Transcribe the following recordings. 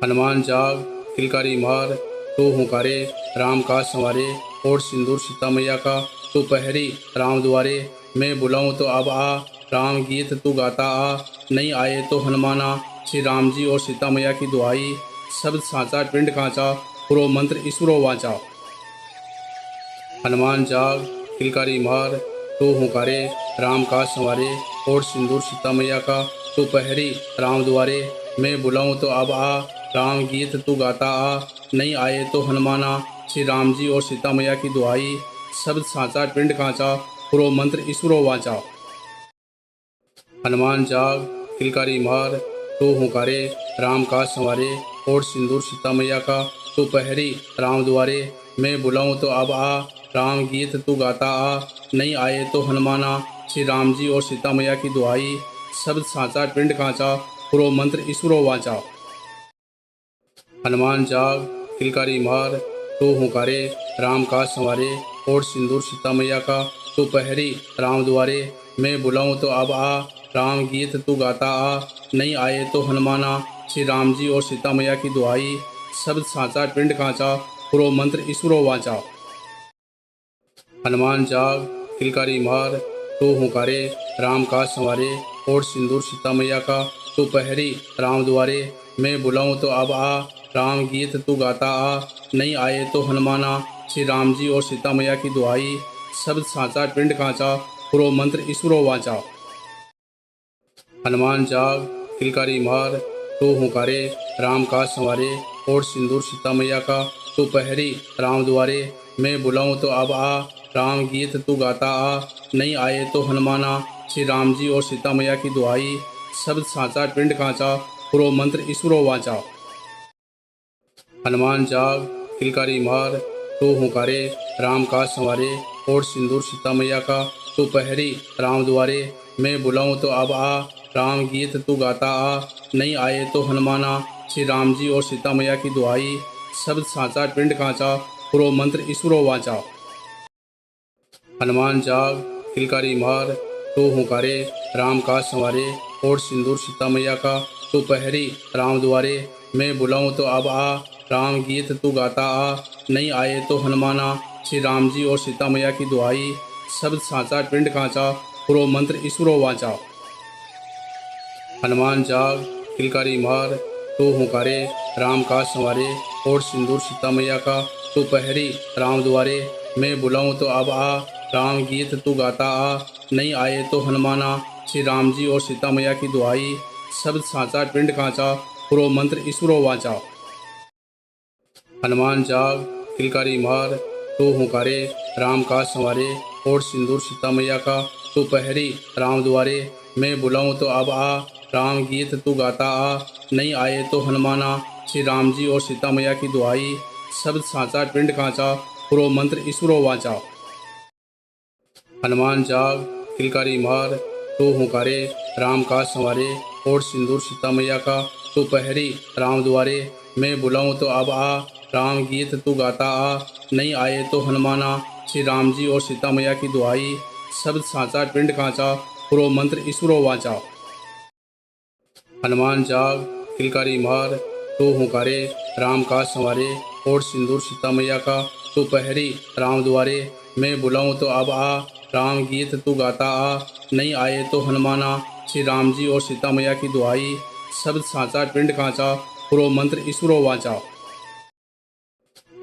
हनुमान जाग किलकारी मार, तू हुंकारे राम काज संवारे। ओढ़ सिंदूर सीता मैया का तू पहरी राम दुआरे। मैं बुलाऊं तो अब आ, राम गीत तू गाता आ। नहीं आए तो हनुमाना, श्री राम जी और सीता मैया की दुआई। शब्द साचा पिंड कांचा, पुरो मंत्र ईश्वरो वाचा। हनुमान जाग किलकारी मार, तू हुंकारे राम काज संवारे। ओढ़ सिंदूर सीता मैया का तू पहरी राम दुआरे। मैं बुलाऊं तो अब आ, राम गीत तू गाता आ। नहीं आए तो हनुमाना, श्री राम जी और सीता मैया की दुआई। शब्द साचा पिंड कांचा, पुरो मंत्र ईश्वरो वाचा। हनुमान जाग किलकारी मार, तू हुंकारे राम काज संवारे। ओढ़ सिंदूर सीता मैया का तू पहरी राम दुआरे। मैं बुलाऊं तो अब आ, राम गीत तू गाता आ। नहीं आए तो हनुमाना, श्री राम जी और सीता मैया की दुआई। शब्द साचा पिंड कांचा, पुरो मंत्र ईश्वरो वाचा। हनुमान जाग किलकारी मार, तू हुंकारे राम काज संवारे। ओढ़ सिंदूर सीता मैया का तू पहरी राम दुआरे। मैं बुलाऊं तो अब आ, राम गीत तू गाता आ। नहीं आए तो हनुमाना, श्री राम जी और सीता मैया की दुआई। शब्द साचा पिंड कांचा, पुरो मंत्र ईश्वरो वाचा। हनुमान जाग किलकारी मार, तू हुंकारे राम काज संवारे। ओढ़ सिंदूर सीता मैया का तू पहरी राम दुआरे। मैं बुलाऊं तो अब आ, राम गीत तू गाता आ। नहीं आए तो हनुमाना, श्री राम जी और सीता मैया की दुआई। शब्द साचा पिंड कांचा, पुरो मंत्र ईश्वरो वाचा। हनुमान जाग किलकारी मार, तू हुंकारे राम काज संवारे। ओढ़ सिंदूर सीता मैया का तू पहरी राम दुआरे। मैं बुलाऊं तो अब आ, राम गीत तू गाता आ। नहीं आए तो हनुमाना, श्री राम जी और सीता मैया की दुआई। शब्द साचा पिंड कांचा, पुरो मंत्र ईश्वरो वाचा। हनुमान जाग किलकारी मार, तू हुंकारे राम काज संवारे। ओढ़ सिंदूर सीता मैया का तू पहरी राम दुआरे। मैं बुलाऊं तो अब आ, राम गीत तू गाता आ। नहीं आए तो हनुमाना, श्री राम जी और सीता मैया की दुआई। शब्द साचा पिंड कांचा, पुरो मंत्र ईश्वरो वाचा। हनुमान जाग किलकारी मार, तू हुंकारे राम काज संवारे। ओढ़ सिंदूर सीता मैया का तू पहरी राम दुआरे। मैं बुलाऊं तो अब आ, राम गीत तू गाता आ। नहीं आए तो हनुमाना, श्री राम जी और सीता मैया की दुआई। शब्द साचा पिंड कांचा, पुरो मंत्र ईश्वरो वाचा। हनुमान जाग किलकारी मार, तू हुंकारे राम काज संवारे। ओढ़ सिंदूर सीता मैया का तू पहरी राम दुआरे। मैं बुलाऊं तो अब आ, राम गीत तू गाता आ। नहीं आए तो हनुमाना, श्री राम जी और सीता मैया की दुआई। शब्द साचा पिंड कांचा, पुरो मंत्र ईश्वरो वाचा। हनुमान जाग किलकारी मार, तू हुंकारे राम काज संवारे। ओढ़ सिंदूर सीता मैया का तू पहरी राम दुआरे। मैं बुलाऊं तो अब आ, राम गीत तू गाता आ। नहीं आए तो हनुमाना, श्री राम जी और सीता मैया की दुआई। शब्द साचा पिंड कांचा, पुरो मंत्र ईश्वरो वाचा। हनुमान जाग किलकारी मार, तू हुंकारे राम काज संवारे। ओढ़ सिंदूर सीता मैया का तू पहरी राम दुआरे। मैं बुलाऊं तो अब आ, राम गीत तू गाता आ। नहीं आए तो हनुमाना, श्री राम जी और सीता मैया की दुआई। शब्द साचा पिंड कांचा, पुरो मंत्र ईश्वरो वाचा। हनुमान जाग किलकारी मार, तू हुंकारे राम काज संवारे। ओढ़ सिंदूर सीता मैया का तू पहरी राम दुआरे। मैं बुलाऊं तो अब आ, राम गीत तू गाता आ। नहीं आए तो हनुमाना, श्री राम जी और सीता मैया की दुआई। शब्द साचा पिंड कांचा, पुरो मंत्र ईश्वरो वाचा।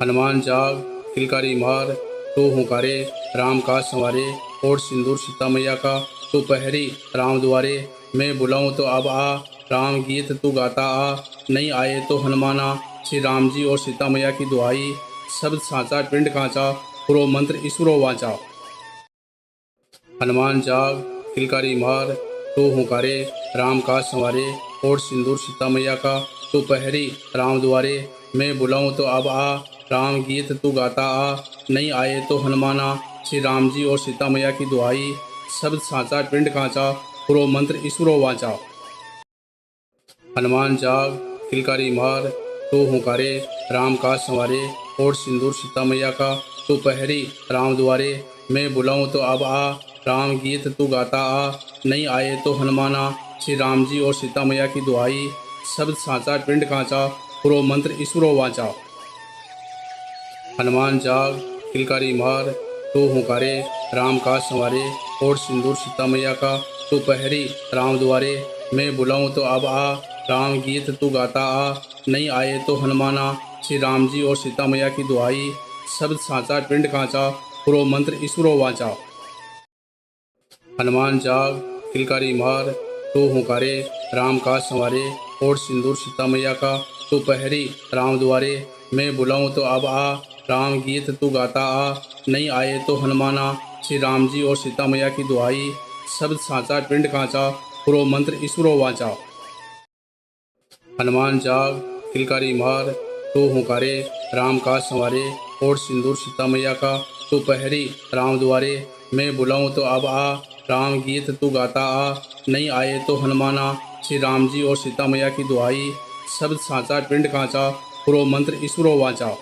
हनुमान जाग किलकारी मार, तू हुंकारे राम काज संवारे। ओढ़ सिंदूर सीता मैया का तू पहरी राम दुआरे। मैं बुलाऊं तो अब आ, राम गीत तू गाता आ। नहीं आए तो हनुमाना, श्री राम जी और सीता मैया की दुआई। शब्द साचा पिंड कांचा, पुरो मंत्र ईश्वरो वाचा। हनुमान जाग किलकारी मार, तू हुंकारे राम काज संवारे। ओढ़ सिंदूर सीता मैया का तू पहरी राम दुआरे। मैं बुलाऊं तो अब आ, राम गीत तू गाता आ। नहीं आए तो हनुमाना, श्री राम जी और सीता मैया की दुआई। शब्द साचा पिंड कांचा, पुरो मंत्र ईश्वरो वाचा। हनुमान जाग किलकारी मार, तू हुंकारे राम काज संवारे। ओढ़ सिंदूर सीता मैया का तू पहरी राम दुआरे। मैं बुलाऊं तो अब आ, राम गीत तू गाता आ। नहीं आए तो हनुमाना, श्री राम जी और सीता मैया की दुआई। शब्द साचा पिंड कांचा, पुरो मंत्र ईश्वरो वाचा। हनुमान जाग किलकारी मार तू हुंकारे राम काज संवारे ओढ़ सिंदूर सीता मैया का तू पहरी राम द्वारे मैं बुलाऊं तो अब आ राम गीत तू गाता आ नहीं आए तो हनुमाना श्री राम जी और सीता मैया की दुआई शब्द साचा पिंड कांचा पुरो मंत्र ईश्वरो वाचा। हनुमान जाग किलकारी मार तू हुंकारे राम काज संवारे ओढ़ सिंदूर सीता मैया का तू पहरी राम द्वारे मैं बुलाऊं तो अब आ राम गीत तू गाता आ नहीं आए तो हनुमाना श्री राम जी और सीता मैया की दुआई शब्द साचा पिंड कांचा पुरो मंत्र ईश्वरो वाचा। हनुमान जाग किलकारी मार तू हुंकारे राम काज संवारे ओढ़ सिंदूर सीता मैया का तू पहरी राम द्वारे मैं बुलाऊं तो अब आ राम गीत तू गाता आ नहीं आए तो हनुमाना श्री राम जी और सीता मैया की दुआई शब्द साचा पिंड कांचा पुरो मंत्र ईश्वरो वाचा।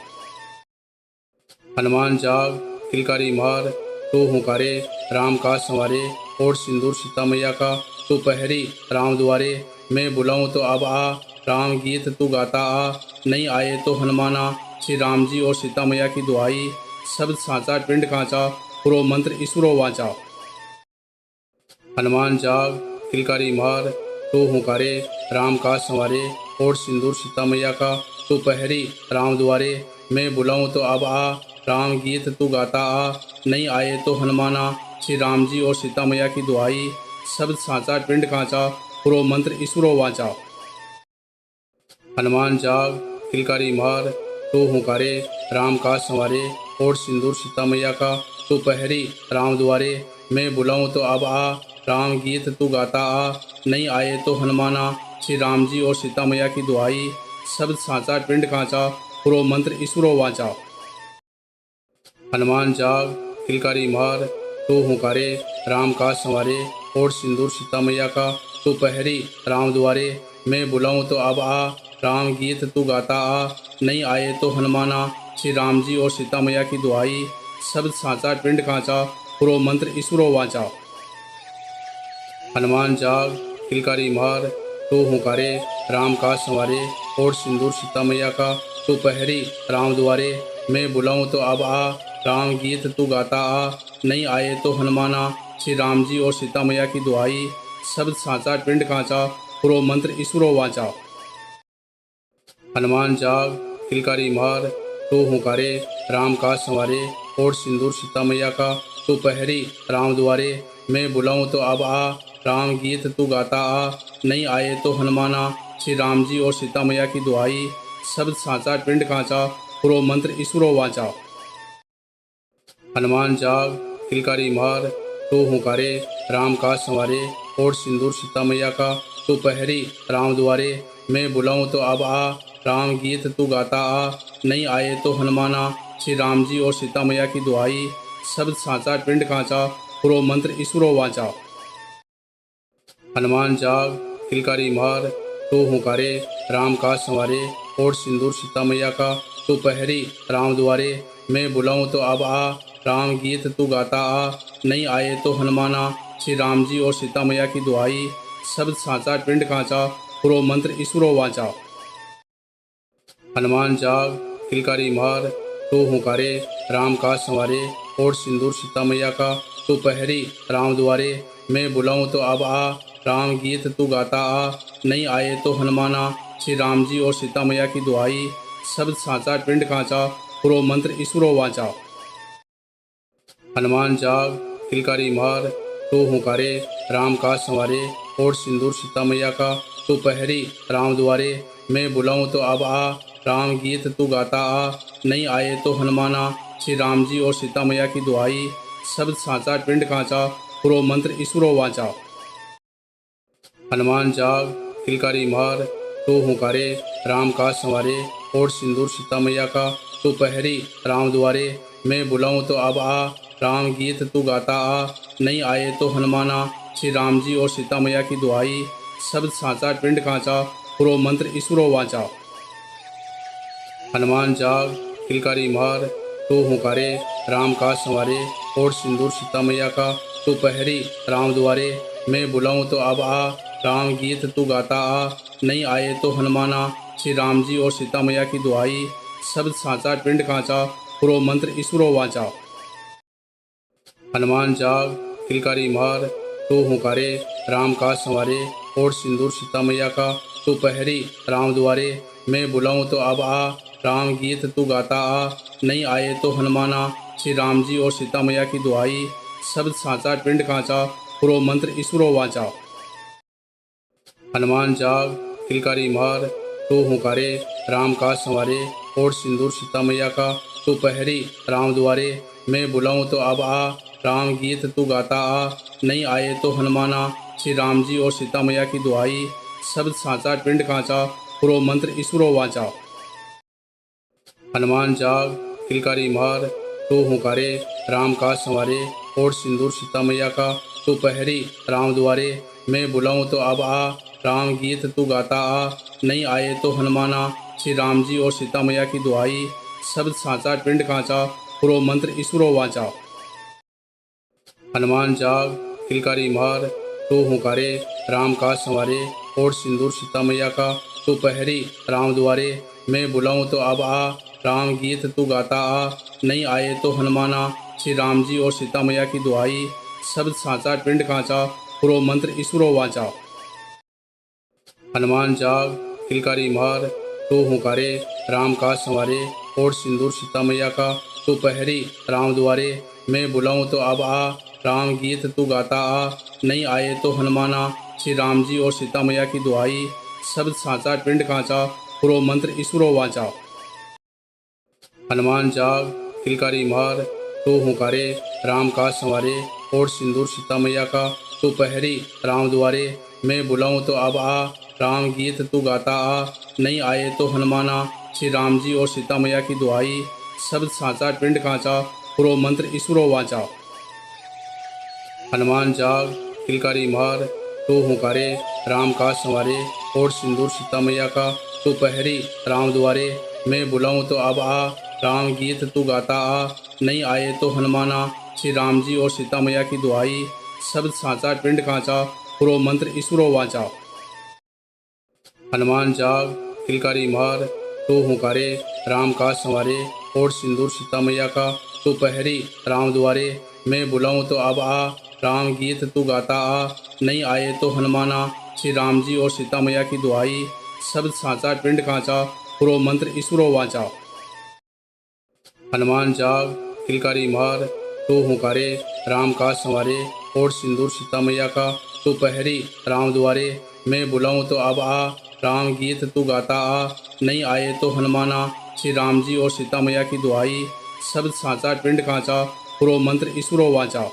हनुमान जाग किलकारी मार तू हुंकारे राम काज संवारे ओढ़ सिंदूर सीता मैया का तू पहरी राम द्वारे मैं बुलाऊं तो अब आ राम गीत तू गाता आ नहीं आए तो हनुमाना श्री राम जी और सीता मैया की दुआई शब्द साचा पिंड कांचा पुरो मंत्र ईश्वरो वाचा। हनुमान जाग किलकारी मार तू हुंकारे राम काज संवारे ओढ़ सिंदूर सीता मैया का तू पहरी राम द्वारे मैं बुलाऊं तो अब आ राम गीत तू गाता आ नहीं आए तो हनुमाना श्री राम जी और सीता मैया की दुआई शब्द साचा पिंड कांचा पुरो मंत्र ईश्वरो वाचा। हनुमान जाग किलकारी मार तू हुंकारे राम काज संवारे ओढ़ सिंदूर सीता मैया का तू पहरी राम द्वारे मैं बुलाऊं तो अब आ राम गीत तू गाता आ नहीं आए तो हनुमाना श्री राम जी और सीता मैया की दुआई शब्द साचा पिंड कांचा पुरो मंत्र ईश्वरो वाचा। हनुमान जाग किलकारी मार तू हुंकारे राम काज संवारे ओढ़ सिंदूर सीता मैया का तू पहरी राम द्वारे मैं बुलाऊं तो अब आ राम गीत तू गाता आ नहीं आए तो हनुमाना श्री राम जी और सीता मैया की दुआई शब्द साचा पिंड कांचा पुरो मंत्र ईश्वरो वाचा। हनुमान जाग किलकारी मार तू हुंकारे राम काज संवारे ओढ़ सिंदूर सीता मैया का तू पहरी राम द्वारे मैं बुलाऊं तो अब आ राम गीत तू गाता आ नहीं आए तो हनुमाना श्री राम जी और सीता मैया की दुआई शब्द साचा पिंड कांचा पुरो मंत्र ईश्वरो वाचा। हनुमान जाग किलकारी मार तू हुंकारे राम काज संवारे ओढ़ सिंदूर सीता मैया का तू पहरी राम द्वारे मैं बुलाऊं तो अब आ राम गीत तू गाता आ नहीं आए तो हनुमाना श्री राम जी और सीता मैया की दुआई शब्द साचा पिंड कांचा पुरो मंत्र ईश्वरो वाचा। हनुमान जाग किलकारी मार तू हुंकारे राम काज संवारे ओढ़ सिंदूर सीता मैया का तू पहरी राम द्वारे मैं बुलाऊं तो अब आ राम गीत तू गाता आ नहीं आए तो हनुमाना श्री राम जी और सीता मैया की दुआई शब्द साचा पिंड कांचा पुरो मंत्र ईश्वरो वाचा। हनुमान जाग किलकारी मार तू हुंकारे राम काज संवारे ओढ़ सिंदूर सीता मैया का तू पहरी राम द्वारे मैं बुलाऊं तो अब आ राम गीत तू गाता आ नहीं आए तो हनुमाना श्री राम जी और सीता मैया की दुआई शब्द साचा पिंड कांचा पुरो मंत्र ईश्वरो वाचा। हनुमान जाग किलकारी मार तू हुंकारे राम काज संवारे ओढ़ सिंदूर सीता मैया का तू पहरी राम द्वारे मैं बुलाऊं तो अब आ राम गीत तू गाता आ नहीं आए तो हनुमाना श्री राम जी और सीता मैया की दुआई शब्द साचा पिंड कांचा पुरो मंत्र ईश्वरो वाचा। हनुमान जाग किलकारी मार तू हुंकारे राम काज संवारे ओढ़ सिंदूर सीता मैया का तू पहरी राम द्वारे मैं बुलाऊं तो अब आ राम गीत तू गाता आ नहीं आए तो हनुमाना श्री राम जी और सीता मैया की दुआई शब्द साचा पिंड कांचा पुरो मंत्र ईश्वरो वाचा। हनुमान जाग किलकारी मार तू हुंकारे राम काज संवारे ओढ़ सिंदूर सीता मैया का तू पहरी राम द्वारे मैं बुलाऊं तो अब आ राम गीत तू गाता आ नहीं आए तो हनुमाना श्री राम जी और सीता मैया की दुआई शब्द साचा पिंड कांचा पुरो मंत्र ईश्वरो वाचा। हनुमान जाग किलकारी मार तू हुंकारे राम काज संवारे ओढ़ सिंदूर सीता मैया का तू पहरी राम द्वारे मैं बुलाऊं तो अब आ राम गीत तू गाता आ नहीं आए तो हनुमाना श्री राम जी और सीता मैया की दुआई शब्द साचा पिंड कांचा पुरो मंत्र ईश्वरो वाचा। हनुमान जाग किलकारी मार तो हुंकारे राम का संवारे और सिंदूर सीता मैया का तो पहरी राम द्वारे। मैं बुलाऊं तो अब आ राम गीत तू गाता आ नहीं आए तो हनुमाना। श्री राम जी और सीता मैया की दुआई शब्द साचा पिंड कांचा पुरो मंत्र ईश्वरो वाचा। हनुमान जाग किलकारी मार तो हुंकारे राम का संवारे और सिंदूर सीता मैया का तो पहरी राम द्वारे। मैं बुलाऊं तो अब आ राम गीत तू गाता आ नहीं आए तो हनुमाना। श्री राम जी और सीता मैया की दुआई शब्द साचा पिंड कांचा पुरो मंत्र ईश्वरो वाचा। हनुमान जाग किलकारी मार तो हुंकारे राम का संवारे और सिंदूर सीता मैया का तो पहरी राम द्वारे। मैं बुलाऊं तो अब आ राम गीत तू गाता आ नहीं आए तो हनुमाना। श्री राम जी और सीता मैया की दुआई शब्द साचा पिंड कांचा पुरो मंत्र ईश्वरो वाचा। हनुमान जाग किलकारी मार तो हुंकारे राम का संवारे और सिंदूर सीता मैया का तो पहरी राम द्वारे। मैं बुलाऊं तो अब आ राम गीत तू गाता आ नहीं आए तो हनुमाना। श्री राम जी और सीता मैया की दुआई शब्द साचा पिंड कांचा पुरो मंत्र ईश्वरो वाचा। हनुमान जाग किलकारी मार तो हुंकारे राम का संवारे और सिंदूर सीता मैया का तो पहरी राम द्वारे। मैं बुलाऊं तो अब आ राम गीत तू गाता आ नहीं आए तो हनुमाना। श्री राम जी और सीता मैया की दुआई शब्द साचा पिंड कांचा पुरो मंत्र ईश्वरो वाचा। हनुमान जाग किलकारी मार तो हुंकारे राम का संवारे और सिंदूर सीता मैया का तो पहरी राम द्वारे। मैं बुलाऊं तो अब आ राम गीत तू गाता आ नहीं आए तो हनुमाना। श्री राम जी और सीता मैया की दुआई शब्द साचा पिंड कांचा पुरो मंत्र ईश्वरो वाचा। हनुमान जाग किलकारी मार तो हुंकारे राम का संवारे और सिंदूर सीता मैया का तो पहरी राम द्वारे। मैं बुलाऊं तो अब आ राम गीत तू गाता आ नहीं आए तो हनुमाना। श्री राम जी और सीता मैया की दुआई शब्द साचा पिंड कांचा पुरो मंत्र ईश्वरो वाचा। हनुमान जाग किलकारी मार तो हुंकारे राम का संवारे और सिंदूर सीता मैया का तो पहरी राम द्वारे। मैं बुलाऊं तो अब आ राम गीत तू गाता आ नहीं आए तो हनुमाना। श्री राम जी और सीता मैया की दुआई शब्द साचा पिंड कांचा पुरो मंत्र ईश्वरो वाचा। हनुमान जाग किलकारी मार तो हुंकारे राम का संवारे और सिंदूर सीता मैया का तो पहरी राम द्वारे। मैं बुलाऊं तो अब आ राम गीत तू गाता आ नहीं आए तो हनुमाना। श्री राम जी और सीता मैया की दुआई शब्द साचा पिंड कांचा पुरो मंत्र ईश्वरो वाचा।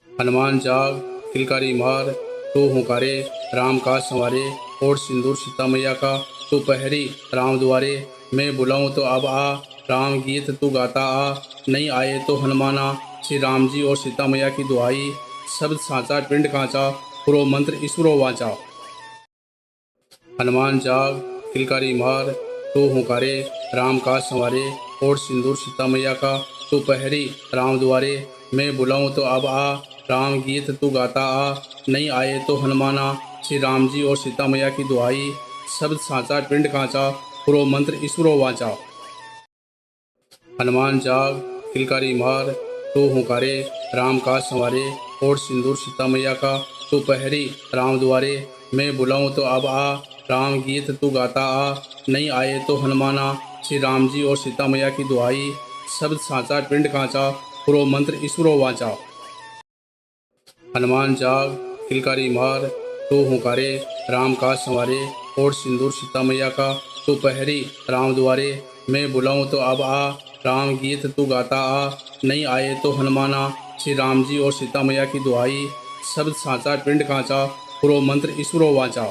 हनुमान जाग किलकारी मार तो हुंकारे राम का संवारे और सिंदूर सीता मैया का तो पहरी राम द्वारे। मैं बुलाऊं तो अब आ राम गीत तू गाता आ नहीं आए तो हनुमाना। श्री राम जी और सीता मैया की दुआई शब्द साचा पिंड कांचा पुरो मंत्र ईश्वरो वाचा। हनुमान जाग किलकारी मार तो हुंकारे राम का संवारे और सिंदूर सीता मैया का तो पहरी राम द्वारे। मैं बुलाऊं तो अब आ राम गीत तू गाता आ नहीं आए तो हनुमाना। श्री राम जी और सीता मैया की दुआई शब्द साचा पिंड कांचा पुरो मंत्र ईश्वरो वाचा। हनुमान जाग किलकारी मार तो हुंकारे राम का संवारे और सिंदूर सीता मैया का तो पहरी राम द्वारे। मैं बुलाऊं तो अब आ राम गीत तू गाता आ नहीं आए तो हनुमाना। श्री राम जी और सीता मैया की दुआई शब्द साचा पिंड कांचा पुरो मंत्र ईश्वरो वाचा। हनुमान जाग किलकारी मार तो हुंकारे राम का संवारे और सिंदूर सीता मैया का तो पहरी राम द्वारे। मैं बुलाऊं तो अब आ राम गीत तू गाता आ नहीं आए तो हनुमाना। श्री राम जी और सीता मैया की दुआई शब्द साचा पिंड कांचा पुरो मंत्र ईश्वरो वाचा।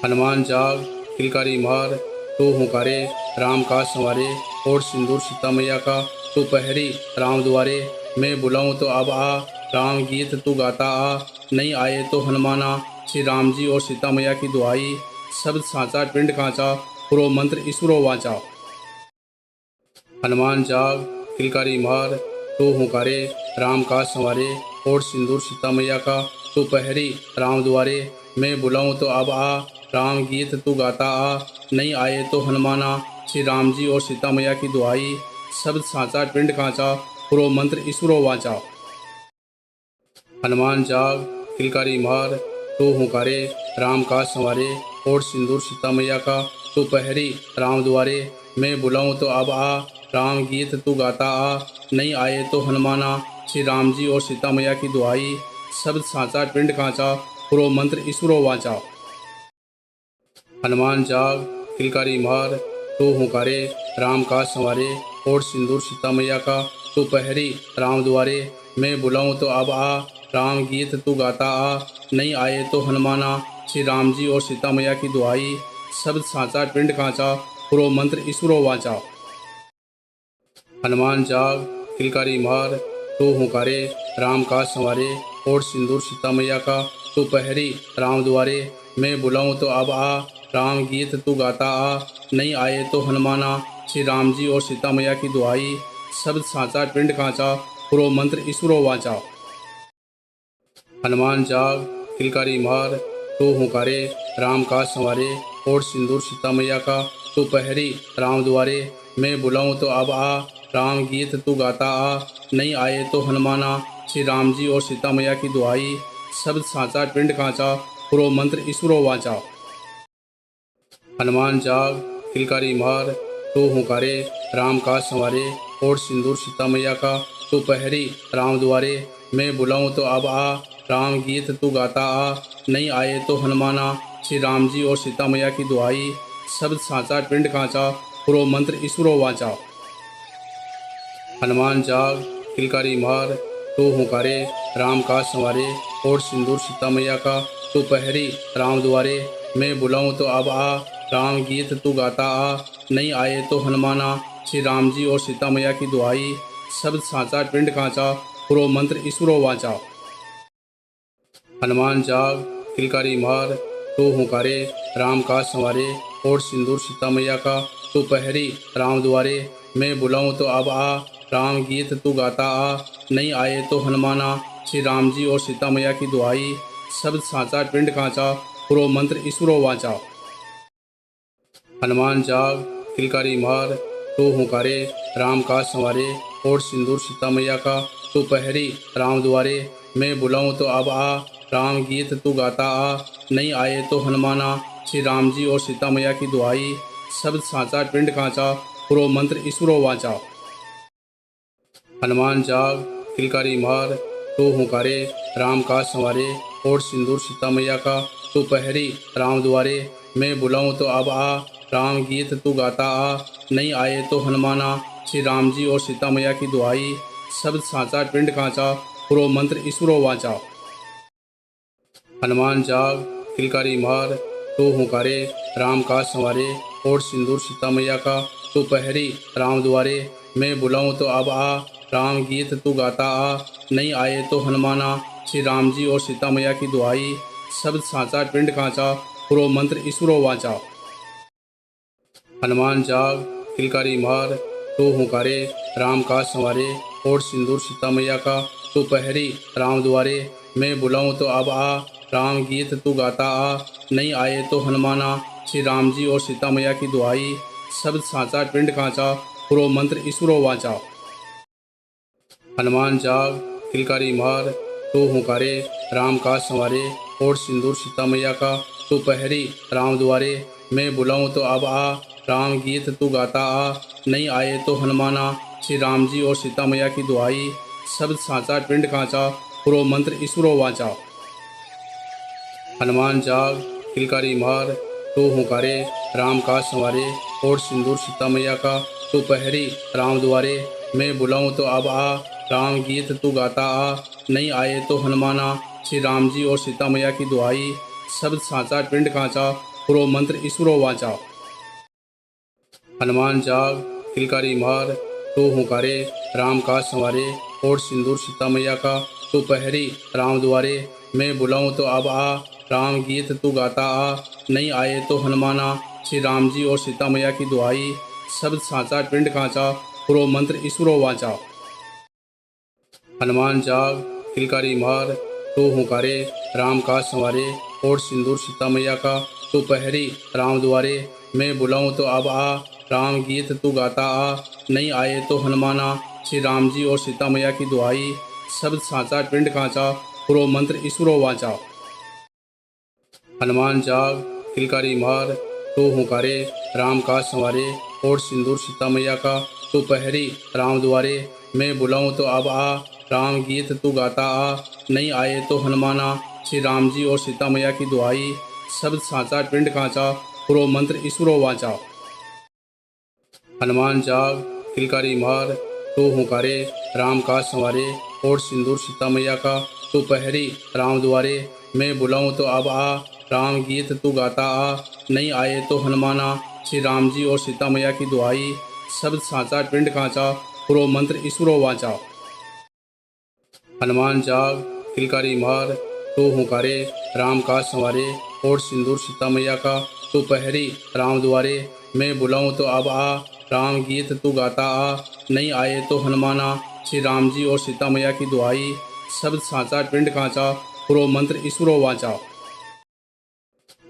हनुमान जाग किलकारी मार तो हुंकारे राम का संवारे और सिंदूर सीता मैया का तो पहरी राम द्वारे। मैं बुलाऊं तो अब आ राम गीत तू गाता आ नहीं आए तो हनुमाना। श्री राम जी और सीता मैया की दुआई शब्द साचा पिंड कांचा पुरो मंत्र ईश्वरो वाचा। हनुमान जाग किलकारी मार तो हुंकारे राम का संवारे और सिंदूर सीता मैया का तो पहरी राम द्वारे। मैं बुलाऊं तो अब आ राम गीत तू गाता आ, नहीं आए तो हनुमाना। श्री राम जी और सीता मैया की दुहाई, शब्द साचा पिंड कांचा, पुरो मंत्र ईश्वरो वाचा। हनुमान जाग किलकारी मार, तू हुंकारे राम काज संवारे, ओढ़ सिंदूर सीता मैया का तू पहरी राम द्वारे। मैं बुलाऊं तो अब आ, राम गीत तू गाता आ, नहीं आए तो हनुमाना। श्री राम जी और सीता मैया की दुहाई, शब्द साचा पिंड कांचा, पुरो मंत्र ईश्वरो वाचा। हनुमान जाग किलकारी मार, तू हुंकारे राम काज संवारे, ओढ़ सिंदूर सीता मैया का तू पहरी राम द्वारे। मैं बुलाऊं तो अब आ, राम गीत तू गाता आ, नहीं आए तो हनुमाना। श्री राम जी और सीता मैया की दुहाई, शब्द साचा पिंड कांचा, पुरो मंत्र ईश्वरो वाचा। हनुमान जाग किलकारी मार, तू हुंकारे राम काज संवारे, ओढ़ सिंदूर सीता मैया का तू पहरी राम द्वारे। मैं बुलाऊं तो अब आ, राम गीत तू गाता आ, नहीं आए तो हनुमाना। श्री राम जी और सीता मैया की दुहाई, शब्द साचा पिंड कांचा, पुरो मंत्र ईश्वरो वाचा। हनुमान जाग किलकारी मार, तू हुंकारे राम काज संवारे, ओढ़ सिंदूर सीता मैया का तू पहरी राम द्वारे। मैं बुलाऊं तो अब आ, राम गीत तू गाता आ, नहीं आए तो हनुमाना। श्री राम जी और सीता मैया की दुहाई, शब्द साचा पिंड कांचा, पुरो मंत्र ईश्वरो वाचा। हनुमान जाग किलकारी मार, तू हुंकारे राम काज संवारे, ओढ़ सिंदूर सीता मैया का तू पहरी राम द्वारे। मैं बुलाऊं तो अब आ, राम गीत तू गाता आ, नहीं आए तो हनुमाना। श्री राम जी और सीता मैया की दुहाई, शब्द साचा पिंड कांचा, पुरो मंत्र ईश्वरो वाचा। हनुमान जाग किलकारी मार, तू हुंकारे राम काज संवारे, ओढ़ सिंदूर सीता मैया का तू पहरी राम द्वारे। मैं बुलाऊं तो अब आ, राम गीत तू गाता आ, नहीं आए तो हनुमाना। श्री राम जी और सीता मैया की दुहाई, शब्द साचा पिंड कांचा, पुरो मंत्र ईश्वरो वाचा। हनुमान जाग किलकारी मार, तू हुंकारे राम काज संवारे, ओढ़ सिंदूर सीता मैया का तू पहरी राम द्वारे। मैं बुलाऊं तो अब आ, राम गीत तू गाता आ, नहीं आए तो हनुमाना। श्री राम जी और सीता मैया की दुहाई, शब्द साचा पिंड कांचा, पुरो मंत्र ईश्वरो वाचा। हनुमान जाग किलकारी मार, तू हुंकारे राम काज संवारे, ओढ़ सिंदूर सीता मैया का तू पहरी राम द्वारे। मैं बुलाऊं तो अब आ, राम गीत तू गाता आ, नहीं आए तो हनुमाना। श्री राम जी और सीता मैया की दुहाई, शब्द साचा पिंड कांचा, पुरो मंत्र ईश्वरो वाचा। हनुमान जाग किलकारी मार, तू हुंकारे राम काज संवारे, ओढ़ सिंदूर सीता मैया का तू पहरी राम द्वारे। मैं बुलाऊं तो अब आ, राम गीत तू गाता आ, नहीं आए तो हनुमाना। श्री राम जी और सीता मैया की दुहाई, शब्द साचा पिंड कांचा, पुरो मंत्र ईश्वरो वाचा। हनुमान जाग किलकारी मार, तू हुंकारे राम काज संवारे, ओढ़ सिंदूर सीता मैया का तू पहरी राम द्वारे। मैं बुलाऊं तो अब आ, राम गीत तू गाता आ, नहीं आए तो हनुमाना। श्री राम जी और सीता मैया की दुहाई, शब्द साचा पिंड कांचा, पुरो मंत्र ईश्वरो वाचा। हनुमान जाग किलकारी मार, तू हुंकारे राम काज संवारे, ओढ़ सिंदूर सीता मैया का तू पहरी राम द्वारे। मैं बुलाऊं तो अब आ, राम गीत तू गाता आ, नहीं आए तो हनुमाना। श्री राम जी और सीता मैया की दुहाई, शब्द साचा पिंड कांचा, पुरो मंत्र ईश्वरो वाचा। हनुमान जाग किलकारी मार, तू हुंकारे राम काज संवारे, ओढ़ सिंदूर सीता मैया का तू पहरी राम द्वारे। मैं बुलाऊं तो अब आ, राम गीत तू गाता आ, नहीं आए तो हनुमाना। श्री राम जी और सीता मैया की दुहाई, शब्द साचा पिंड कांचा, पुरो मंत्र ईश्वरो वाचा। हनुमान जाग किलकारी मार, तू हुंकारे राम काज संवारे, ओढ़ सिंदूर सीता मैया का तू पहरी राम द्वारे। मैं बुलाऊं तो अब आ, राम गीत तू गाता आ, नहीं आए तो हनुमाना। श्री राम जी और सीता मैया की दुहाई, शब्द साचा पिंड कांचा, पुरो मंत्र ईश्वरो वाचा। हनुमान जाग किलकारी मार, तू हुंकारे राम काज संवारे, ओढ़ सिंदूर सीता मैया का तू पहरी राम द्वारे। मैं बुलाऊं तो अब आ, राम गीत तू गाता आ, नहीं आए तो हनुमाना। श्री राम जी और सीता मैया की दुहाई, शब्द साचा पिंड कांचा, पुरो मंत्र ईश्वरो वाचा। हनुमान जाग किलकारी मार, तू हुंकारे राम काज संवारे, ओढ़ सिंदूर सीता मैया का तू पहरी राम द्वारे, मैं बुलाऊं तो अब आ, राम गीत तू गाता आ, नहीं आए तो हनुमाना, श्री राम जी और सीता मैया की दुहाई, शब्द साचा पिंड कांचा, पुरो मंत्र ईश्वरो वाचा। हनुमान जाग किलकारी मार, तू हुंकारे राम का संवारे, और सिंदूर सीता मैया का तू पहरी राम द्वारे, मैं बुलाऊं तो अब आ, राम गीत तू गाता आ, नहीं आए तो हनुमाना, श्री राम जी और सीता मैया की दुहाई, शब्द साचा पिंड कांचा, पुरो मंत्र ईश्वरो वाचा। हनुमान जाग किलकारी मार, तू हुंकारे राम का संवारे, और सिंदूर सीता मैया का तू पहरी राम द्वारे, मैं बुलाऊं तो अब आ, राम गीत तू गाता आ, नहीं आए तो हनुमाना, श्री राम जी और सीता मैया की दुहाई, शब्द साचा पिंड कांचा, पुरो मंत्र ईश्वरो वाचा। हनुमान जाग किलकारी मार, तू हुंकारे राम का संवारे, और सिंदूर सीता मैया का तू पहरी राम द्वारे, मैं बुलाऊं तो अब आ, राम गीत तू गाता आ, नहीं आए तो हनुमाना, श्री राम जी और सीता मैया की दुहाई, शब्द साचा पिंड कांचा, पुरो मंत्र ईश्वरो वाचा।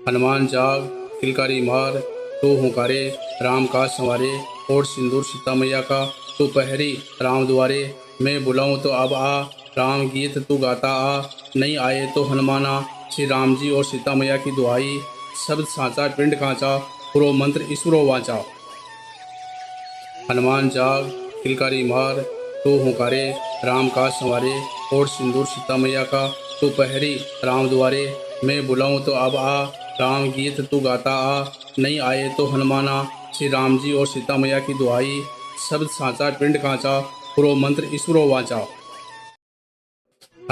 हनुमान जाग किलकारी मार, तू हुंकारे राम का संवारे, और सिंदूर सीता मैया का तू पहरी राम द्वारे, मैं बुलाऊं तो अब आ, राम गीत तू गाता आ, नहीं आए तो हनुमाना, श्री राम जी और सीता मैया की दुहाई, शब्द साचा पिंड कांचा, पुरो मंत्र ईश्वरो वाचा। हनुमान जाग किलकारी मार, तू हुंकारे राम का संवारे, और सिंदूर सीता मैया का तू पहरी राम द्वारे, मैं बुलाऊं तो अब आ, राम गीत तू गाता आ, नहीं आए तो हनुमाना, श्री राम जी और सीता मैया की दुहाई, शब्द साचा पिंड कांचा, पुरो मंत्र ईश्वरो वाचा।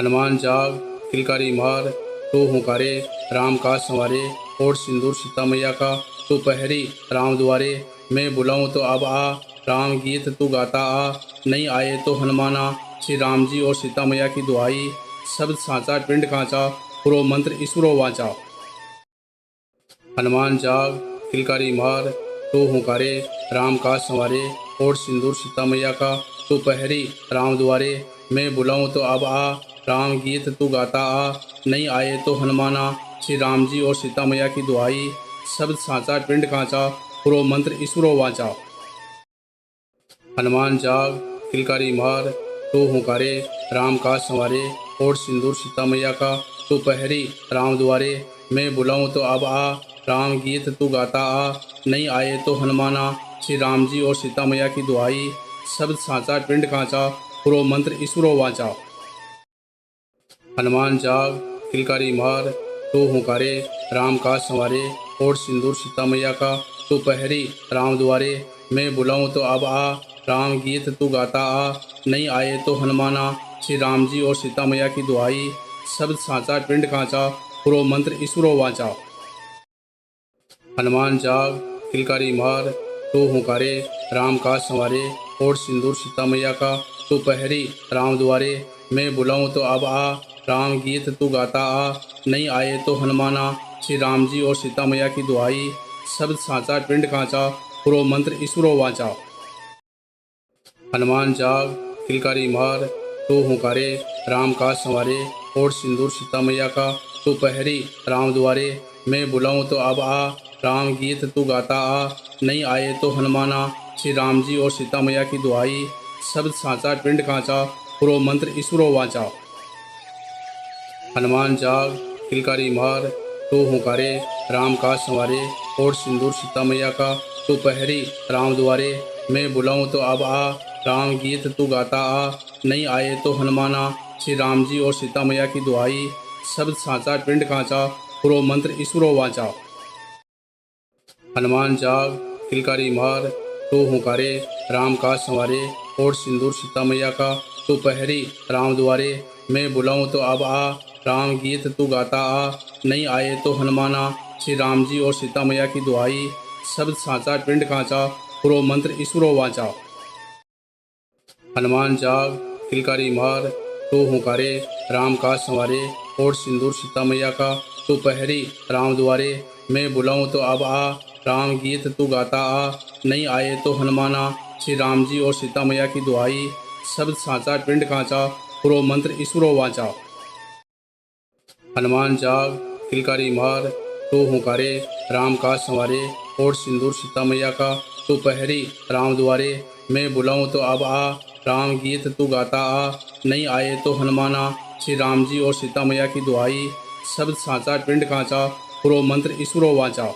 हनुमान जाग किलकारी मार, तू हुंकारे राम का संवारे, और सिंदूर सीता मैया का तू पहरी राम द्वारे, मैं बुलाऊं तो अब आ, राम गीत तू गाता आ, नहीं आए तो हनुमाना, श्री राम जी और सीता मैया की दुहाई, शब्द साचा पिंड कांचा, पुरो मंत्र ईश्वरो वाचा। हनुमान जाग किलकारी मार, तू हुंकारे राम का संवारे, और सिंदूर सीता मैया का तू पहरी राम द्वारे, मैं बुलाऊं तो अब आ, राम गीत तू गाता आ, नहीं आए तो हनुमाना, श्री राम जी और सीता मैया की दुहाई, शब्द साचा पिंड कांचा, पुरो मंत्र ईश्वरो वाचा। हनुमान जाग किलकारी मार, तू हुंकारे राम का संवारे, और सिंदूर सीता मैया का तू पहरी राम द्वारे, मैं बुलाऊं तो अब आ, राम गीत तू गाता आ, नहीं आए तो हनुमाना, श्री राम जी और सीता मैया की दुहाई, शब्द साचा पिंड कांचा, पुरो मंत्र ईश्वरो वाचा। हनुमान जाग किलकारी मार, तू हुंकारे राम का संवारे, और सिंदूर सीता मैया का तू पहरी राम द्वारे, मैं बुलाऊं तो अब आ, राम गीत तू गाता आ, नहीं आए तो हनुमाना, श्री राम जी और सीता मैया की दुहाई, शब्द साचा पिंड कांचा, पुरो मंत्र ईश्वरो वाचा। हनुमान जाग किलकारी मार, तू हुंकारे राम का संवारे, और सिंदूर सीता मैया का तू पहरी राम द्वारे, मैं बुलाऊं तो अब आ, राम गीत तू गाता आ, नहीं आए तो हनुमाना, श्री राम जी और सीता मैया की दुहाई, शब्द साचा पिंड कांचा, पुरो मंत्र ईश्वरो वाचा। हनुमान जाग किलकारी मार, तू हुंकारे राम का संवारे, और सिंदूर सीता मैया का तू पहरी राम द्वारे, मैं बुलाऊं तो अब आ, राम गीत तू गाता आ, नहीं आए तो हनुमाना, श्री राम जी और सीता मैया की दुहाई, शब्द साचा पिंड कांचा, पुरो मंत्र ईश्वरो वाचा। हनुमान जाग किलकारी मार, तू हुंकारे राम का संवारे, और सिंदूर सीता मैया का तू पहरी राम द्वारे, मैं बुलाऊं तो अब आ, राम गीत तू गाता आ, नहीं आए तो हनुमाना, श्री राम जी और सीता मैया की दुहाई, शब्द साचा पिंड कांचा, पुरो मंत्र ईश्वरो वाचा। हनुमान जाग किलकारी मार, तू हुंकारे राम का संवारे, और सिंदूर सीता मैया का तू पहरी राम द्वारे, मैं बुलाऊं तो अब आ, राम गीत तू गाता आ, नहीं आए तो हनुमाना, श्री राम जी और सीता मैया की दुहाई, शब्द साचा पिंड कांचा, पुरो मंत्र ईश्वरो वाचा। हनुमान जाग किलकारी मार, तू हुंकारे राम का संवारे, और सिंदूर सीता मैया का तू पहरी राम द्वारे, मैं बुलाऊं तो अब आ, राम गीत तू गाता आ, नहीं आए तो हनुमाना, श्री राम जी और सीता मैया की दुहाई, शब्द साचा पिंड कांचा, पुरो मंत्र ईश्वरो वाचा। हनुमान जाग किलकारी मार, तो हुंकारे राम काज संवारे ओढ़ सिंदूर सीता मैया का तू पहरी राम द्वारे मैं बुलाऊं तो अब आ राम गीत तू गाता आ नहीं आए तो हनुमाना श्री राम जी और सीता मैया की दुआई शब्द साचा पिंड कांचा पुरो मंत्र ईश्वरो वाचा।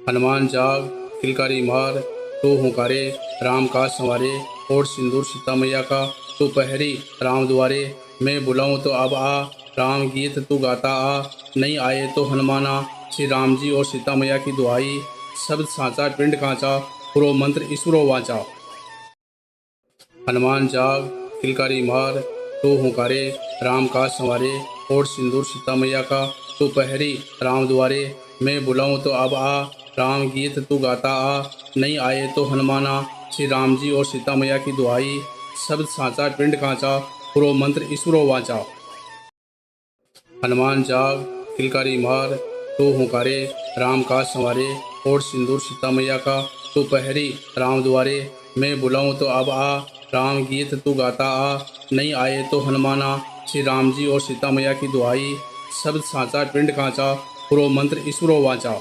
हनुमान जाग किलकारी मार तो हुंकारे राम काज संवारे ओढ़ सिंदूर सीता मैया का तू पहरी राम द्वारे मैं बुलाऊं तो अब आ राम गीत तू गाता आ नहीं आए तो हनुमाना श्री राम जी और सीता मैया की दुआई शब्द साचा पिंड कांचा पुरो मंत्र ईश्वरो वाचा। हनुमान जाग किलकारी मार तो हुंकारे राम काज संवारे ओढ़ सिंदूर सीता मैया का तू पहरी राम द्वारे मैं बुलाऊं तो अब आ राम गीत तू गाता आ नहीं आए तो हनुमाना श्री राम जी और सीता मैया की दुआई शब्द साचा पिंड कांचा पुरो मंत्र ईश्वरो वाचा। हनुमान जाग किलकारी मार तो हुंकारे राम काज संवारे ओढ़ सिंदूर सीता मैया का तू पहरी राम द्वारे मैं बुलाऊं तो अब आ राम गीत तू गाता आ नहीं आए तो हनुमाना श्री राम जी और सीता मैया की दुआई शब्द साचा पिंड कांचा पुरो मंत्र ईश्वरो वाचा।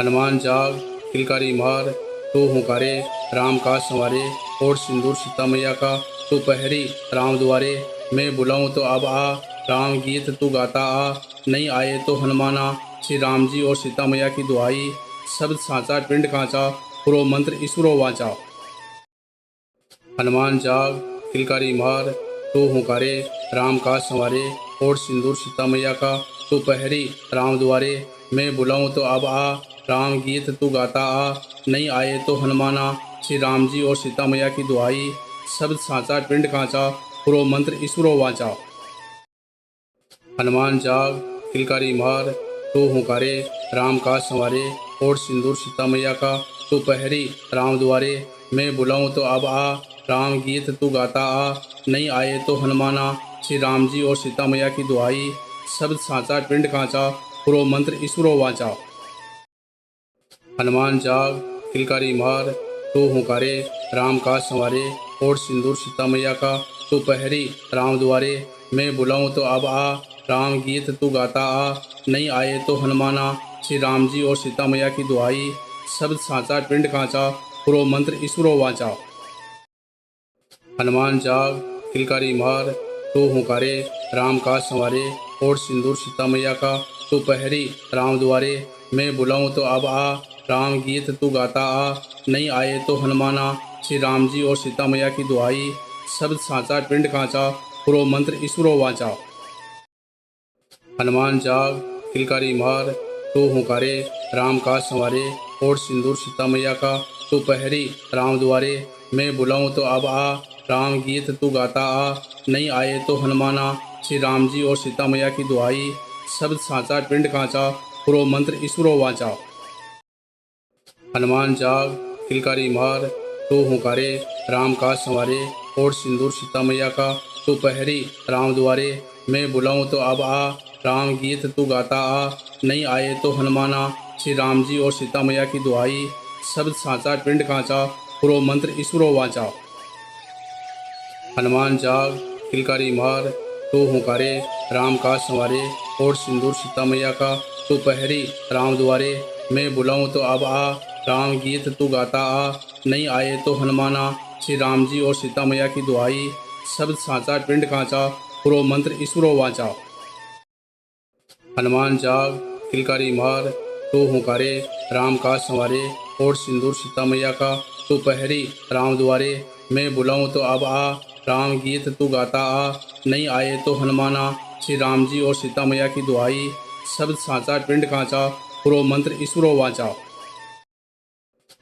हनुमान जाग किलकारी मार तो हुंकारे राम काज संवारे ओढ़ सिंदूर सीता मैया का तू पहरी राम द्वारे मैं बुलाऊं तो अब आ राम गीत तू गाता आ नहीं आए तो हनुमाना श्री राम जी और सीता मैया की दुआई शब्द साचा पिंड कांचा पुरो मंत्र ईश्वरो वाचा। हनुमान जाग किलकारी मार तो हुंकारे राम काज संवारे ओढ़ सिंदूर सीता मैया का तू पहरी राम द्वारे मैं बुलाऊं तो अब आ राम गीत तू गाता आ नहीं आए तो हनुमाना श्री राम जी और सीता मैया की दुआई शब्द साचा पिंड कांचा पुरो मंत्र ईश्वरो वाचा। हनुमान जाग किलकारी मार तो हुंकारे राम काज संवारे ओढ़ सिंदूर सीता मैया का तू पहरी राम द्वारे मैं बुलाऊं तो अब आ राम गीत तू गाता आ नहीं आए तो हनुमाना श्री राम जी और सीता मैया की दुआई शब्द साचा पिंड कांचा पुरो मंत्र ईश्वरो वाचा। हनुमान जाग किलकारी मार तो हुंकारे राम काज संवारे ओढ़ सिंदूर सीता मैया का तू पहरी राम द्वारे मैं बुलाऊं तो अब आ राम गीत तू गाता आ नहीं आए तो हनुमाना श्री राम जी और सीता मैया की दुआई शब्द साचा पिंड कांचा पुरो मंत्र ईश्वरो वाचा। हनुमान जाग किलकारी मार तो हुंकारे राम काज संवारे ओढ़ सिंदूर सीता मैया का तू पहरी राम द्वारे मैं बुलाऊं तो अब आ राम गीत तू गाता आ नहीं आए तो हनुमाना श्री राम जी और सीता मैया की दुआई शब्द साचा पिंड कांचा पुरो मंत्र ईश्वरो वाचा। हनुमान जाग किलकारी मार तो हुंकारे राम काज संवारे ओढ़ सिंदूर सीता मैया का तू पहरी राम द्वारे मैं बुलाऊं तो अब आ राम गीत तू गाता आ नहीं आए तो हनुमाना श्री राम जी और सीता मैया की दुआई शब्द साचा पिंड कांचा पुरो मंत्र ईश्वरो वाचा। हनुमान जाग किलकारी मार तो हुंकारे राम काज संवारे ओढ़ सिंदूर सीता मैया का तू पहरी राम द्वारे मैं बुलाऊं तो अब आ राम गीत तू गाता आ नहीं आए तो हनुमाना श्री राम जी और सीता मैया की दुआई शब्द साचा पिंड कांचा पुरो मंत्र ईश्वरो वाचा। हनुमान जाग किलकारी मार तो हुंकारे राम काज संवारे ओढ़ सिंदूर सीता मैया का तू पहरी राम द्वारे मैं बुलाऊं तो अब आ राम गीत तू गाता आ नहीं आए तो हनुमाना श्री राम जी और सीता मैया की दुआई शब्द साचा पिंड कांचा पुरो मंत्र ईश्वरो वाचा। हनुमान जाग किलकारी मार तो हुंकारे राम काज संवारे ओढ़ सिंदूर सीता मैया का तू पहरी राम द्वारे मैं बुलाऊं तो अब आ राम गीत तू गाता आ नहीं आए तो हनुमाना श्री राम जी और सीता मैया की दुआई शब्द साचा पिंड कांचा पुरो मंत्र ईश्वरो वाचा।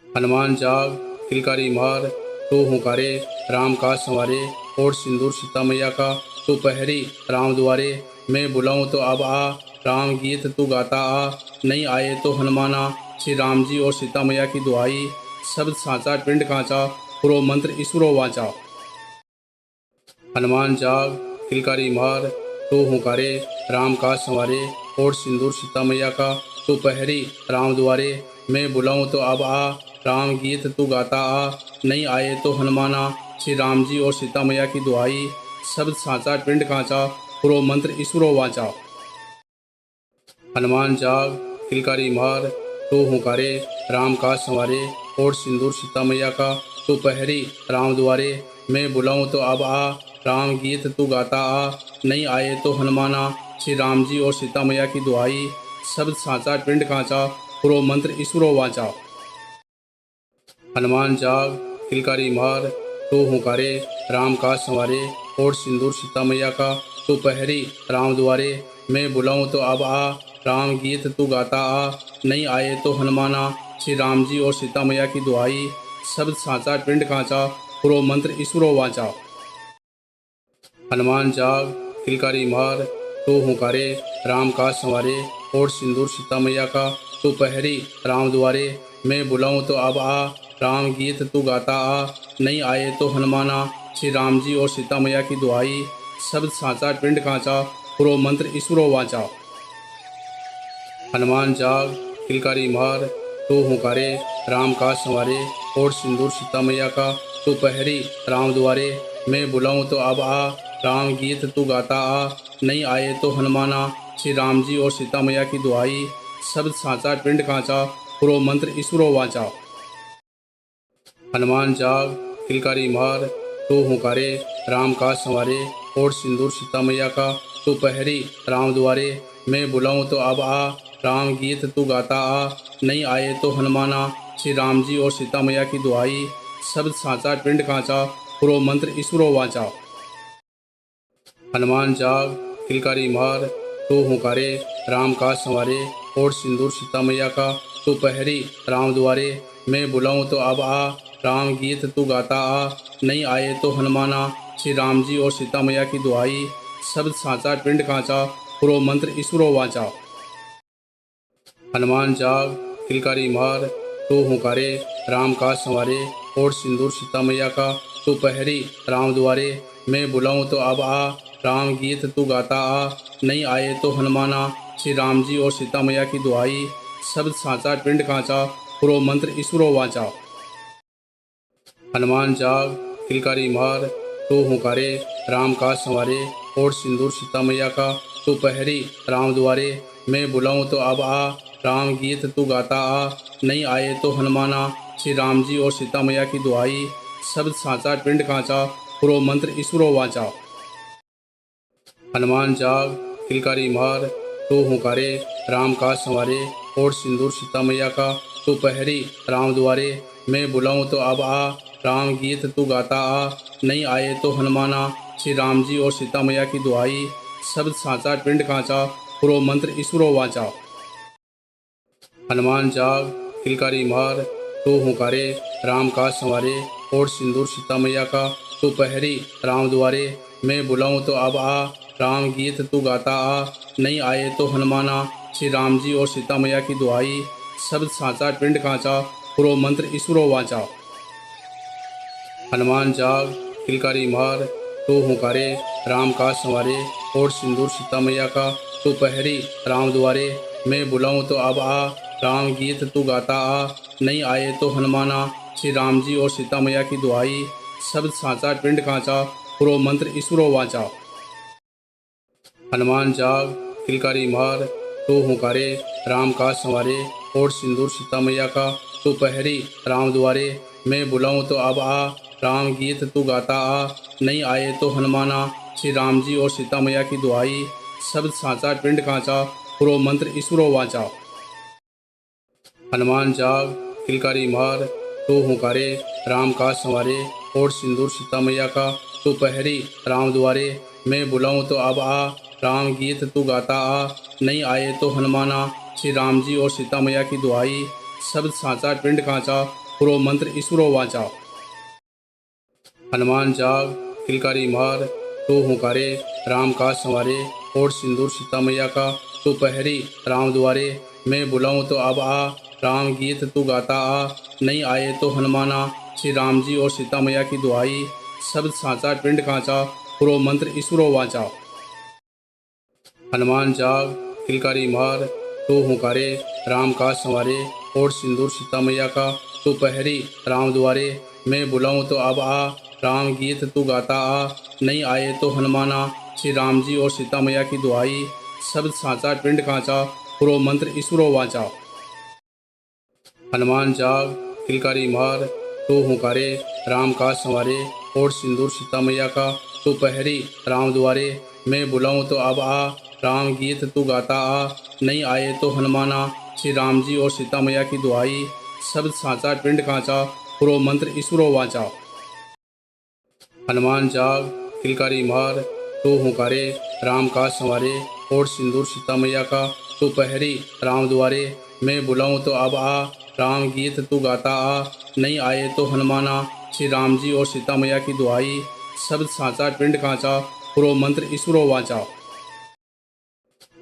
हनुमान जाग किलकारी मार तो हुंकारे राम काज संवारे ओढ़ सिंदूर सीता मैया का तू पहरी राम द्वारे मैं बुलाऊं तो अब आ राम गीत तू गाता आ नहीं आए तो हनुमाना श्री राम जी और सीता मैया की दुआई शब्द साचा पिंड कांचा पुरो मंत्र ईश्वरो वाचा। हनुमान जाग किलकारी मार तो हुंकारे राम काज संवारे ओढ़ सिंदूर सीता मैया का तू पहरी राम द्वारे मैं बुलाऊं तो अब आ राम गीत तू गाता आ नहीं आए तो हनुमाना श्री राम जी और सीता मैया की दुआई शब्द साचा पिंड कांचा पुरो मंत्र ईश्वरो वाचा। हनुमान जाग किलकारी मार तू हुंकारे राम काज संवारे ओढ़ सिंदूर सीता मैया का तू पहरी राम द्वारे मैं बुलाऊं तो अब आ राम गीत तू गाता आ नहीं आए तो हनुमाना श्री राम जी और सीता मैया की दुआई शब्द साचा पिंड कांचा पुरो मंत्र ईश्वरो वाचा। हनुमान जाग किलकारी मार तू हुंकारे राम काज संवारे ओढ़ सिंदूर सीता मैया का तू पहरी राम द्वारे मैं बुलाऊं तो अब आ राम गीत तू गाता आ नहीं आए तो हनुमाना श्री राम जी और सीता मैया की दुआई शब्द साचा पिंड कांचा पुरो मंत्र ईश्वरो वाचा। हनुमान जाग किलकारी मार तू हुंकारे राम काज संवारे ओढ़ सिंदूर सीता मैया का तू पहरी राम द्वारे मैं बुलाऊं तो अब आ राम गीत तू गाता आ नहीं आए तो हनुमाना श्री राम जी और सीता मैया की दुआई शब्द साचा पिंड कांचा पुरो मंत्र ईश्वरो वाचा। हनुमान जाग किलकारी मार तू हुंकारे राम काज संवारे ओढ़ सिंदूर सीता मैया का तू पहरी राम द्वारे मैं बुलाऊं तो अब आ राम गीत तू गाता आ नहीं आए तो हनुमाना श्री राम जी और सीता मैया की दुआई शब्द साचा पिंड कांचा पुरो मंत्र ईश्वरो वाचा। हनुमान जाग किलकारी मार तू हुंकारे राम काज संवारे ओढ़ सिंदूर सीता मैया का तू पहरी राम द्वारे मैं बुलाऊं तो अब आ राम गीत तू गाता आ नहीं आए तो हनुमाना श्री राम जी और सीता मैया की दुआई शब्द साचा पिंड कांचा पुरो मंत्र ईश्वरो वाचा। हनुमान जाग किलकारी मार तू हुंकारे राम काज संवारे ओढ़ सिंदूर सीता मैया का तू पहरी राम द्वारे मैं बुलाऊं तो अब आ राम गीत तू गाता आ नहीं आए तो हनुमाना श्री राम जी और सीता मैया की दुआई शब्द साचा पिंड कांचा पुरो मंत्र ईश्वरो वाचा। हनुमान जाग किलकारी मार तू हुंकारे राम काज संवारे ओढ़ सिंदूर सीता मैया का तू पहरी राम द्वारे मैं बुलाऊं तो अब आ राम गीत तू गाता आ नहीं आए तो हनुमाना श्री राम जी और सीता मैया की दुआई शब्द साचा पिंड कांचा पुरो मंत्र ईश्वरो वाचा। हनुमान जाग किलकारी मार तू हुंकारे राम काज संवारे ओढ़ सिंदूर सीता मैया का तू पहरी राम द्वारे मैं बुलाऊं तो अब आ राम गीत तू गाता आ नहीं आए तो हनुमाना श्री राम जी और सीता मैया की दुआई शब्द साचा पिंड कांचा पुरो मंत्र ईश्वरो वाचा। हनुमान जाग किलकारी मार तू हुंकारे राम काज संवारे ओढ़ सिंदूर सीता मैया का तू पहरी राम द्वारे मैं बुलाऊं तो अब आ राम गीत तू गाता आ नहीं आए तो हनुमाना श्री राम जी और सीता मैया की दुआई शब्द साचा पिंड कांचा पुरो मंत्र ईश्वरो वाचा। हनुमान जाग किलकारी मार तू हुंकारे राम काज संवारे ओढ़ सिंदूर सीता मैया का तू पहरी राम द्वारे मैं बुलाऊं तो अब आ राम गीत तू गाता आ नहीं आए तो हनुमाना श्री राम जी और सीता मैया की दुआई शब्द साचा पिंड कांचा पुरो मंत्र ईश्वरो वाचा। हनुमान जाग किलकारी मार तू हुंकारे राम काज संवारे ओढ़ सिंदूर सीता मैया का तू पहरी राम द्वारे मैं बुलाऊं तो अब आ राम गीत तू गाता आ नहीं आए तो हनुमाना श्री राम जी और सीता मैया की दुआई शब्द साचा पिंड कांचा पुरो मंत्र ईश्वरो वाचा। हनुमान जाग किलकारी मार तू हुंकारे राम काज संवारे ओढ़ सिंदूर सीता मैया का तू पहरी राम द्वारे मैं बुलाऊं तो अब आ राम गीत तू गाता आ नहीं आए तो हनुमाना श्री राम जी और सीता मैया की दुआई शब्द साचा पिंड कांचा पुरो मंत्र ईश्वरो वाचा। हनुमान जाग किलकारी मार तू हुंकारे राम काज संवारे ओढ़ सिंदूर सीता मैया का तू पहरी राम द्वारे मैं बुलाऊं तो अब आ राम गीत तू गाता आ नहीं आए तो हनुमाना श्री राम जी और सीता मैया की दुआई शब्द साचा पिंड कांचा पुरो मंत्र ईश्वरो वाचा। हनुमान जाग किलकारी मार तू हुंकारे राम काज संवारे ओढ़ सिंदूर सीता मैया का तू पहरी राम द्वारे मैं बुलाऊं तो अब आ राम गीत तू गाता आ नहीं आए तो हनुमाना श्री राम जी और सीता मैया की दुआई शब्द साचा पिंड कांचा पुरो मंत्र ईश्वरो वाचा। हनुमान जाग किलकारी मार तू हुंकारे राम काज संवारे ओढ़ सिंदूर सीता मैया का तू पहरी राम द्वारे मैं बुलाऊं तो अब आ राम गीत तू गाता आ नहीं आए तो हनुमाना श्री राम जी और सीता मैया की दुआई शब्द साचा पिंड कांचा पुरो मंत्र ईश्वरो वाचा। हनुमान जाग किलकारी मार तू हुंकारे राम काज संवारे, ओढ़ सिंदूर सीता मैया का तू पहरी राम दुआरे। मैं बुलाऊं तो अब आ, राम गीत तू गाता आ। नहीं आए तो हनुमाना, श्री राम जी और सीता मैया की दुआई। शब्द साचा पिंड कांचा, पुरो मंत्र ईश्वरो वाचा। हनुमान जाग किलकारी मार तू हुंकारे राम काज संवारे, ओढ़ सिंदूर सीता मैया का तू पहरी राम दुआरे। मैं बुलाऊं तो अब आ, राम गीत तू गाता आ। नहीं आए तो हनुमाना, श्री राम जी और सीता मैया की दुआई। शब्द साचा पिंड कांचा, पुरो मंत्र ईश्वरो वाचा।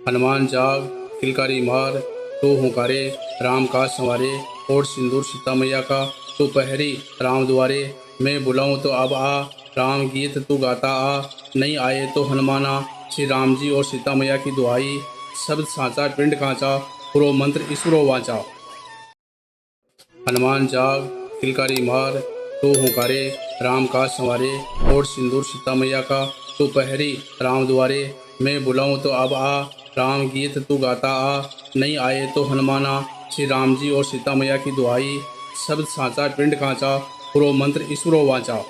हनुमान जाग किलकारी मार तू हुंकारे राम काज संवारे, ओढ़ सिंदूर सीता मैया का तू पहरी राम दुआरे। मैं बुलाऊं तो अब आ, राम गीत तू गाता आ। नहीं आए तो हनुमाना, श्री राम जी और सीता मैया की दुआई। शब्द साचा पिंड कांचा, पुरो मंत्र ईश्वरो वाचा। हनुमान जाग किलकारी मार तू हुंकारे राम काज संवारे, ओढ़ सिंदूर सीता मैया का तू पहरी राम दुआरे। मैं बुलाऊं तो अब आ, राम गीत तू गाता आ। नहीं आए तो हनुमाना, श्री राम जी और सीता मैया की दुआई। शब्द साचा पिंड कांचा, पुरो मंत्र ईश्वरो वाचा। हनुमान जाग किलकारी मार तू हुंकारे राम काज संवारे, ओढ़ सिंदूर सीता मैया का तू पहरी राम दुआरे। मैं बुलाऊं तो अब आ, राम गीत तू गाता आ। नहीं आए तो हनुमाना, श्री राम जी और सीता मैया की दुआई। शब्द साचा पिंड कांचा, पुरो मंत्र ईश्वरो वाचा।